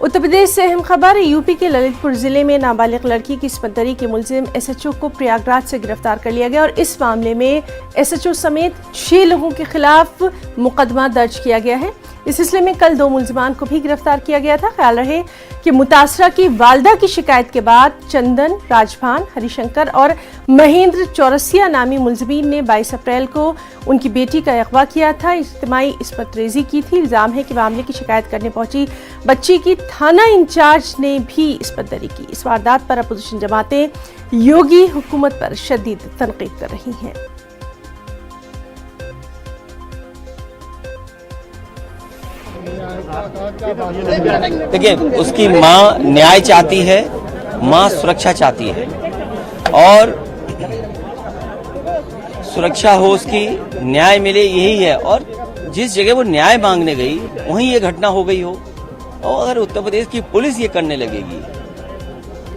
उत्तर प्रदेश से अहम खबर। यूपी के ललितपुर जिले में नाबालिग लड़की की इस्मत दरी के मुलजिम एसएचओ को प्रयागराज से गिरफ्तार कर लिया गया और इस मामले में एसएचओ समेत 6 लोगों के खिलाफ मुकदमा दर्ज किया गया है। इस सिलसिले में कल 2 मुलजिमान को भी गिरफ्तार किया गया था। ख्याल रहे कि मुतासरा की वालदा की शिकायत के बाद चंदन, राजभान, हरिशंकर और महेंद्र चौरसिया नामी मुलजिमीन ने 22 अप्रैल को उनकी बेटी का अगवा किया था, इज्तिमाई इस्मत रेजी की थी। इल्जाम है कि मामले की शिकायत करने पहुंची बच्ची की थाना इंचार्ज ने भी इस्मत दरी की। इस वारदात पर अपोजिशन जमातें योगी हुकूमत पर शदीद तनकीद कर रही हैं। देखिए, उसकी माँ न्याय चाहती है, माँ सुरक्षा चाहती है और सुरक्षा हो, उसकी न्याय मिले, यही है। और जिस जगह वो न्याय मांगने गई वहीं ये घटना हो गई हो और अगर उत्तर प्रदेश की पुलिस ये करने लगेगी,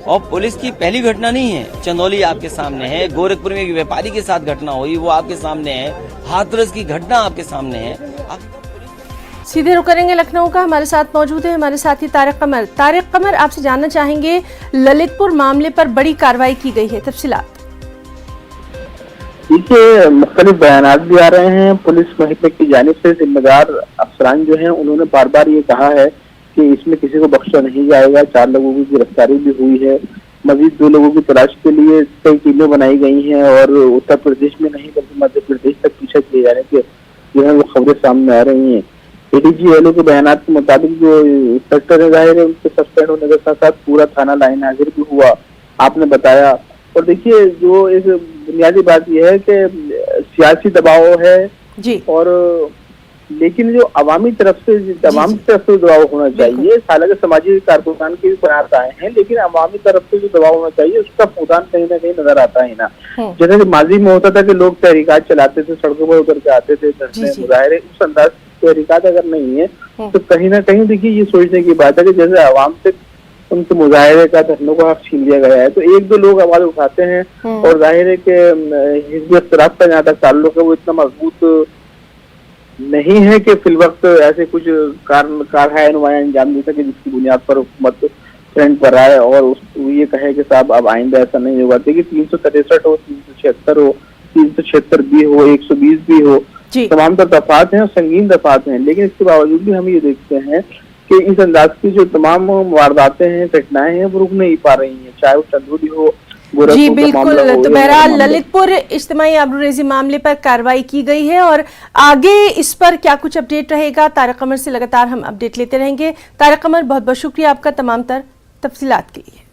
और पुलिस की पहली घटना नहीं है, चंदौली आपके सामने है, गोरखपुर में एक व्यापारी के साथ घटना हुई वो आपके सामने है, हाथरस की घटना आपके सामने है। सीधे रुख करेंगे लखनऊ का। हमारे साथ मौजूद है हमारे साथी तारिक कमर। तारिक कमर, आपसे जानना चाहेंगे, ललितपुर मामले पर बड़ी कार्रवाई की गई है, तफसीलात। देखिए, मुख्तलिफ बयानात भी आ रहे हैं। पुलिस महकमे की जानिब से जिम्मेदार अफसरान जो हैं उन्होंने बार बार ये कहा है कि इसमें किसी को बख्शा नहीं जाएगा। 4 लोगों की गिरफ्तारी भी हुई है, मजीद 2 लोगों की तलाश के लिए कई टीमें बनाई गई हैं और उत्तर प्रदेश में नहीं बल्कि मध्य प्रदेश तक पीछा किए जाने के जो है वो खबरें सामने आ रही हैं। एडीजी एलओ के बयानात के मुताबिक जो इंस्पेक्टर है, जाहिर है उनके सस्पेंड होने के साथ साथ पूरा थाना लाइन हाजिर भी हुआ, आपने बताया। और देखिए, जो एक बुनियादी बात यह है कि सियासी दबाव है जी, और लेकिन जो अवामी तरफ से दबाव होना चाहिए। हालांकि समाजी कारकुनान के भी बयान आए हैं, लेकिन अवामी तरफ से जो दबाव होना चाहिए उसका फूदान कहीं ना कहीं नजर आता है ना। जैसे कि माजी में होता था कि लोग तहरीकात चलाते थे, सड़कों पर उतर के आते थे, धरने मुजाहरे, उस अंदाज तहरीकात अगर नहीं है तो कहीं ना कहीं देखिए ये सोचने की बात है कि जैसे आवाम से उनके मुजाहरे का, धरनों का हक छीन लिया गया है तो 1-2 लोग आवाज उठाते हैं। और जाहिर है कि हिज़्ब इख्तिलाफ का जहाँ तक ताल्लुक है वो इतना मजबूत नहीं है कि फिल वक्त ऐसे कुछ कारहाय नुमाया अंजाम दे सके जिसकी बुनियाद पर हुकूमत ट्रेंड पर आए और ये कहे कि साहब अब आइंदा ऐसा नहीं होगा। देखिए, 363 हो, 376 हो, 376 भी हो, 120 भी हो, तमाम तर दफात हैं और संगीन दफात हैं, लेकिन इसके बावजूद भी हम ये देखते हैं कि इस अंदाज की जो तमाम वारदातें हैं, घटनाएं हैं, वो रुक नहीं पा रही हैं, चाहे वो चंदौली हो, जी बिल्कुल। तो बहरहाल ललितपुर इज्तिमाई आबरूरेजी मामले पर कार्रवाई की गई है और आगे इस पर क्या कुछ अपडेट रहेगा, तारिक कमर से लगातार हम अपडेट लेते रहेंगे। तारिक कमर, बहुत बहुत शुक्रिया आपका तमाम तर तफसीलात के लिए।